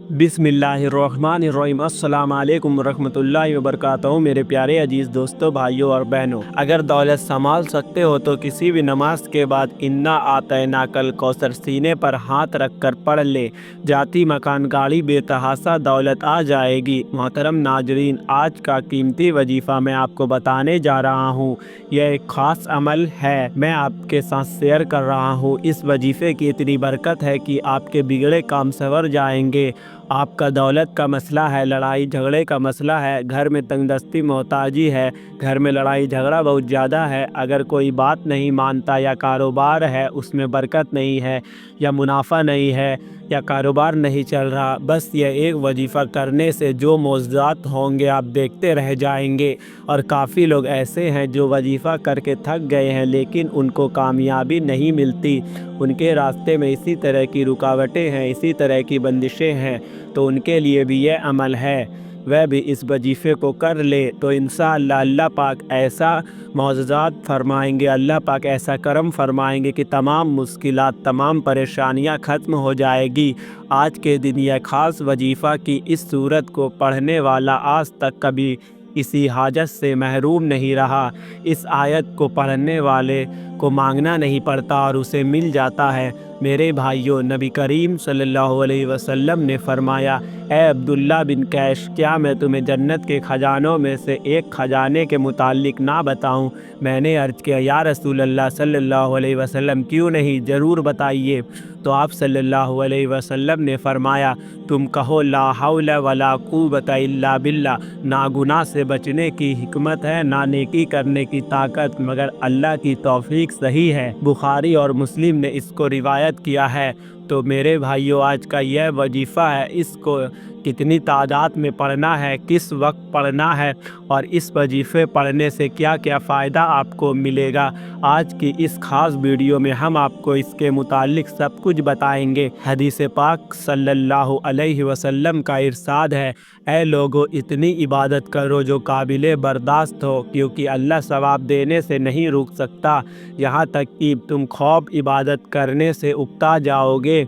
बिस्मिल्लाहिर्रहमानिर्रहीम। अस्सलाम वालेकुम रहमतुल्लाहि व बरकातहू। मेरे प्यारे अजीज़ दोस्तों, भाइयों और बहनों, अगर दौलत संभाल सकते हो तो किसी भी नमाज के बाद इन्ना आतैना कल कौसर सीने पर हाथ रख कर पढ़ ले। जाती मकान गाड़ी बेतहासा दौलत आ जाएगी। मोहतरम नाजरीन, आज का कीमती वजीफ़ा मैं आपको बताने जा रहा हूँ। यह एक ख़ास अमल है, मैं आपके साथ शेयर कर रहा हूँ। इस वजीफ़े की इतनी बरकत है कि आपके बिगड़े काम संवर जाएंगे। आपका दौलत का मसला है, लड़ाई झगड़े का मसला है, घर में तंगदस्ती मोहताजी है, घर में लड़ाई झगड़ा बहुत ज़्यादा है, अगर कोई बात नहीं मानता या कारोबार है उसमें बरकत नहीं है या मुनाफा नहीं है या कारोबार नहीं चल रहा, बस ये एक वजीफ़ा करने से जो मौज़ूदात होंगे आप देखते रह जाएंगे। और काफ़ी लोग ऐसे हैं जो वजीफ़ा करके थक गए हैं लेकिन उनको कामयाबी नहीं मिलती। उनके रास्ते में इसी तरह की रुकावटें हैं, इसी तरह की बंदिशें हैं, तो उनके लिए भी यह अमल है। वह भी इस वजीफ़े को कर ले तो इंशाअल्लाह अल्लाह पाक ऐसा मौज़ूदात फरमाएंगे, अल्लाह पाक ऐसा करम फरमाएंगे कि तमाम मुश्किलात, तमाम परेशानियां ख़त्म हो जाएगी। आज के दिन यह ख़ास वजीफ़ा की इस सूरत को पढ़ने वाला आज तक कभी किसी हाजत से महरूम नहीं रहा। इस आयत को पढ़ने वाले को मांगना नहीं पड़ता और उसे मिल जाता है। मेरे भाइयों, नबी करीम सल्लल्लाहु अलैहि वसल्लम ने फरमाया, ए अब्दुल्ला बिन कैश, क्या मैं तुम्हें जन्नत के ख़जानों में से एक ख़जाने के मुतालिक ना बताऊं? मैंने अर्ज़ किया, या रसूल अल्लाह सल्लल्लाहु अलैहि वसल्लम, क्यों नहीं, ज़रूर बताइए। तो आप सल्लल्लाहु अलैहि वसल्लम ने फरमाया, तुम कहो ला हौल वला कुव्वता इल्ला बिल्लाह। ना गुनाह से बचने की हिकमत है, ना नेकी करने की ताकत, मगर अल्लाह की तौफीक सही है। बुखारी और मुस्लिम ने इसको रिवायत किया है। तो मेरे भाइयों, आज का यह वजीफ़ा है, इसको कितनी तादाद में पढ़ना है, किस वक्त पढ़ना है और इस वजीफ़े पढ़ने से क्या क्या फ़ायदा आपको मिलेगा, आज की इस ख़ास वीडियो में हम आपको इसके मुतालिक सब कुछ बताएंगे। हदीस पाक सल्लल्लाहु अलैहि वसल्लम का इरशाद है, ऐ लोगो, इतनी इबादत करो जो काबिल बर्दाश्त हो, क्योंकि अल्लाह सवाब देने से नहीं रुक सकता यहाँ तक कि तुम खौफ इबादत करने से उकता जाओगे।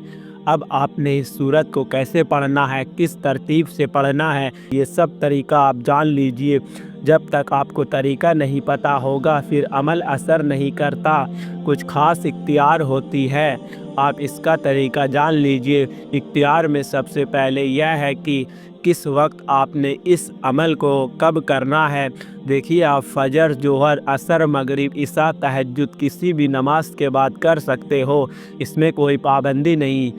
अब आपने इस सूरत को कैसे पढ़ना है, किस तरतीब से पढ़ना है, ये सब तरीका आप जान लीजिए। जब तक आपको तरीका नहीं पता होगा फिर अमल असर नहीं करता, कुछ ख़ास इख्तियार होती है। आप इसका तरीका जान लीजिए। इख्तियार में सबसे पहले यह है कि किस वक्त आपने इस अमल को कब करना है। देखिए, आप फजर, जोहर, असर, मगरिब, इशा, तहज्जुद किसी भी नमाज के बाद कर सकते हो, इसमें कोई पाबंदी नहीं।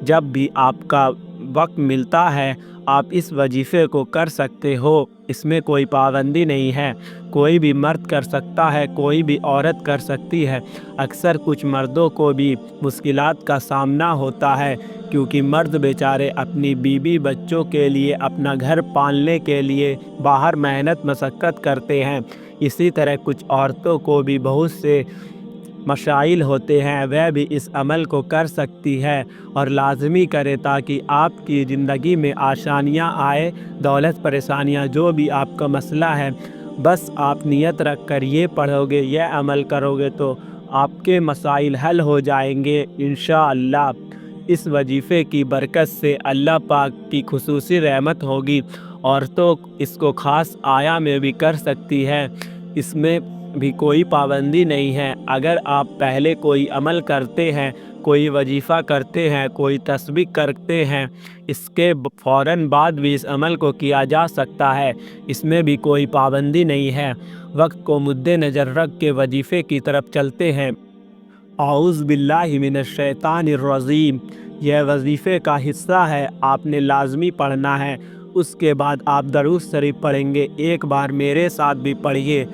जब भी आपका वक्त मिलता है आप इस वजीफ़े को कर सकते हो, इसमें कोई पाबंदी नहीं है। कोई भी मर्द कर सकता है, कोई भी औरत कर सकती है। अक्सर कुछ मर्दों को भी मुश्किलात का सामना होता है, क्योंकि मर्द बेचारे अपनी बीवी बच्चों के लिए, अपना घर पालने के लिए बाहर मेहनत मशक्क़त करते हैं। इसी तरह कुछ औरतों को भी बहुत से मसाइल होते हैं, वह भी इस अमल को कर सकती है और लाजमी करे, ताकि आपकी ज़िंदगी में आसानियाँ आए, दौलत परेशानियाँ जो भी आपका मसला है, बस आप नियत रख कर ये पढ़ोगे, यह अमल करोगे तो आपके मसाइल हल हो जाएंगे इंशाअल्लाह। इस वजीफ़े की बरकत से अल्लाह पाक की खुसूसी रहमत होगी। औरतों इसको ख़ास आया में भी कर सकती है, इसमें भी कोई पाबंदी नहीं है। अगर आप पहले कोई अमल करते हैं, कोई वजीफ़ा करते हैं, कोई तस्बीह करते हैं, इसके फ़ौरन बाद भी इस अमल को किया जा सकता है, इसमें भी कोई पाबंदी नहीं है। वक्त को मुद्दे नज़र रख के वजीफ़े की तरफ चलते हैं। औज़ु बिल्लाहि मिनश शैतानिर रजीम, यह वजीफ़े का हिस्सा है, आपने लाजमी पढ़ना है। उसके बाद आप दरूद शरीफ पढ़ेंगे। एक बार मेरे साथ भी पढ़िए,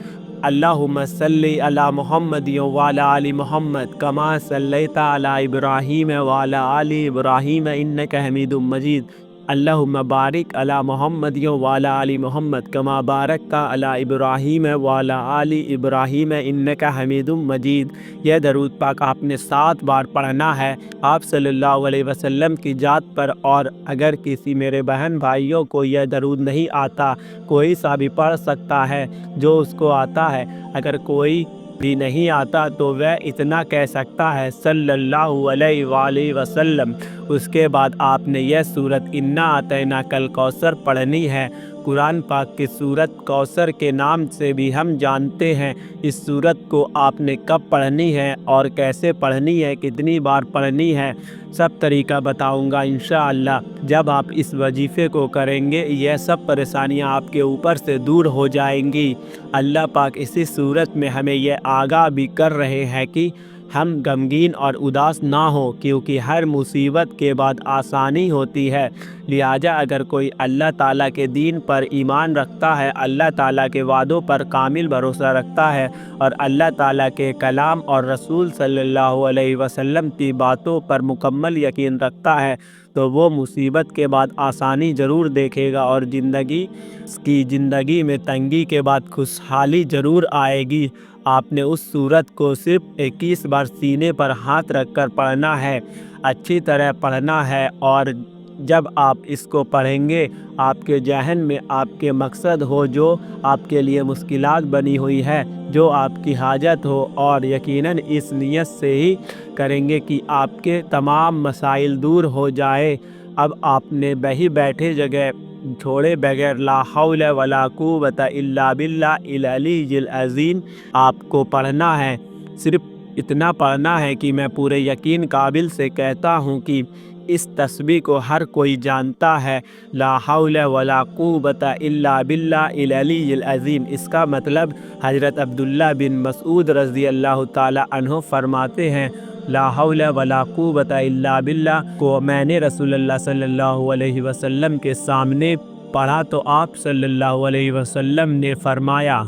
अल्लाहुम्मा सल्ली अला मुहम्मद व अला आलि मुहम्मद कमा सल्लैता अला इब्राहीम व अला आलि इब्राहीम इन्नका हमीदुम मजीद। अल्लाहुम्मा बारिक अला मुहम्मद व अला आलि मुहम्मद कमा बारकता अला इब्राहीम व अला आलि इब्राहीम इन्नका हमीदुम मजीद। यह दरूद पाक आपने 7 बार पढ़ना है आप सल्लल्लाहु अलैहि वसल्लम की ज़ात पर। और अगर किसी मेरे बहन भाइयों को यह दरूद नहीं आता, कोई सा भी पढ़ सकता है जो उसको आता है। अगर कोई بھی نہیں آتا تو وہ اتنا کہہ سکتا ہے صلی اللہ علیہ وآلہ وسلم۔ اس کے بعد آپ نے یہ سورت انا اعطیناک الکوثر پڑھنی ہے۔ قرآن پاک کی سورت کوثر کے نام سے بھی ہم جانتے ہیں۔ اس سورت کو آپ نے کب پڑھنی ہے اور کیسے پڑھنی ہے، کتنی بار پڑھنی ہے، سب طریقہ بتاؤں گا انشاءاللہ۔ جب آپ اس وظیفے کو کریں گے یہ سب پریشانیاں آپ کے اوپر سے دور ہو جائیں گی۔ اللہ پاک اسی صورت میں ہمیں یہ آگاہ بھی کر رہے ہیں کہ ہم غمگین اور اداس نہ ہوں، کیونکہ ہر مصیبت کے بعد آسانی ہوتی ہے۔ لہٰذا اگر کوئی اللہ تعالیٰ کے دین پر ایمان رکھتا ہے، اللہ تعالیٰ کے وعدوں پر کامل بھروسہ رکھتا ہے اور اللہ تعالیٰ کے کلام اور رسول صلی اللہ علیہ وسلم کی باتوں پر مکمل یقین رکھتا ہے، تو وہ مصیبت کے بعد آسانی ضرور دیکھے گا اور زندگی میں تنگی کے بعد خوشحالی ضرور آئے گی۔ آپ نے اس سورت کو صرف 21 بار سینے پر ہاتھ رکھ کر پڑھنا ہے، اچھی طرح پڑھنا ہے، اور جب آپ اس کو پڑھیں گے آپ کے ذہن میں آپ کے مقصد ہو، جو آپ کے لیے مشکلات بنی ہوئی ہے، جو آپ کی حاجت ہو، اور یقیناً اس نیت سے ہی کریں گے کہ آپ کے تمام مسائل دور ہو جائے۔ اب آپ نے بیٹھے جگہ چھوڑے بغیر لا حول ولا قوت الا باللہ العلی العظیم آپ کو پڑھنا ہے۔ صرف اتنا پڑھنا ہے کہ میں پورے یقین قابل سے کہتا ہوں کہ اس تسبیح کو ہر کوئی جانتا ہے، لا حول ولا قوت الا باللہ العلی العظیم۔ اس کا مطلب حضرت عبداللہ بن مسعود رضی اللہ تعالی عنہ فرماتے ہیں، لا حول ولا قوت الا باللہ کو میں نے رسول اللہ صلی اللہ علیہ وسلم کے سامنے پڑھا تو آپ صلی اللہ علیہ وسلم نے فرمایا،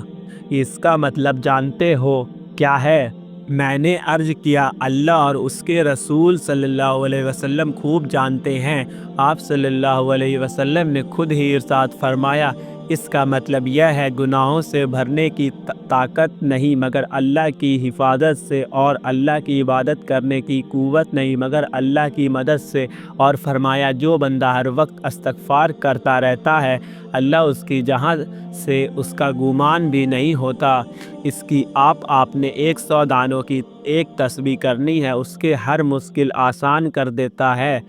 اس کا مطلب جانتے ہو کیا ہے؟ میں نے عرض کیا، اللہ اور اس کے رسول صلی اللہ علیہ وسلم خوب جانتے ہیں۔ آپ صلی اللہ علیہ وسلم نے خود ہی ارشاد فرمایا، اس کا مطلب یہ ہے گناہوں سے بھرنے کی طاقت نہیں مگر اللہ کی حفاظت سے، اور اللہ کی عبادت کرنے کی قوت نہیں مگر اللہ کی مدد سے، اور فرمایا جو بندہ ہر وقت استغفار کرتا رہتا ہے اللہ اس کی جہاں سے اس کا گمان بھی نہیں ہوتا۔ اس کی آپ نے 100 دانوں کی ایک تسبیح کرنی ہے، اس کے ہر مشکل آسان کر دیتا ہے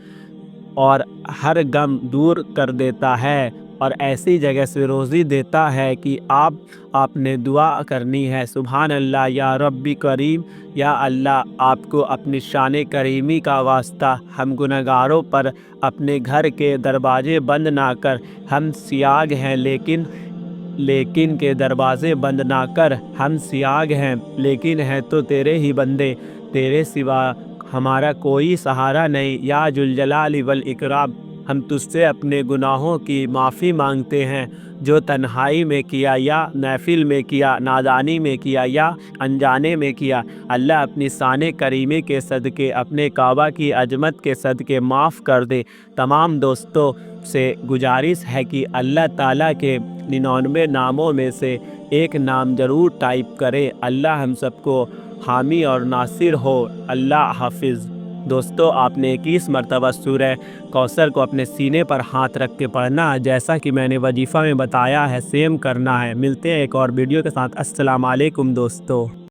اور ہر غم دور کر دیتا ہے، اور ایسی جگہ سے روزی دیتا ہے کہ آپ نے دعا کرنی ہے، سبحان اللہ یا ربی کریم، یا اللہ آپ کو اپنی شان کریمی کا واسطہ ہم گنہگاروں پر اپنے گھر کے دروازے بند نہ کر، ہم سیاگ ہیں لیکن کے دروازے بند نہ کر، ہم سیاگ ہیں لیکن ہیں تو تیرے ہی بندے، تیرے سوا ہمارا کوئی سہارا نہیں، یا ذوالجلال والاکرام۔ ہم تجھ سے اپنے گناہوں کی معافی مانگتے ہیں، جو تنہائی میں کیا یا محفل میں کیا، نادانی میں کیا یا انجانے میں کیا، اللہ اپنی شان کریمی کے صدقے، اپنے کعبہ کی عظمت کے صدقے معاف کر دے۔ تمام دوستوں سے گزارش ہے کہ اللہ تعالیٰ کے 99 ناموں میں سے ایک نام ضرور ٹائپ کرے۔ اللہ ہم سب کو حامی اور ناصر ہو۔ اللہ حافظ۔ دوستو، آپ نے 21 مرتبہ سورہ کوثر کو اپنے سینے پر ہاتھ رکھ کے پڑھنا ہے، جیسا کہ میں نے وظیفہ میں بتایا ہے، سیم کرنا ہے۔ ملتے ہیں ایک اور ویڈیو کے ساتھ۔ السلام علیکم دوستو۔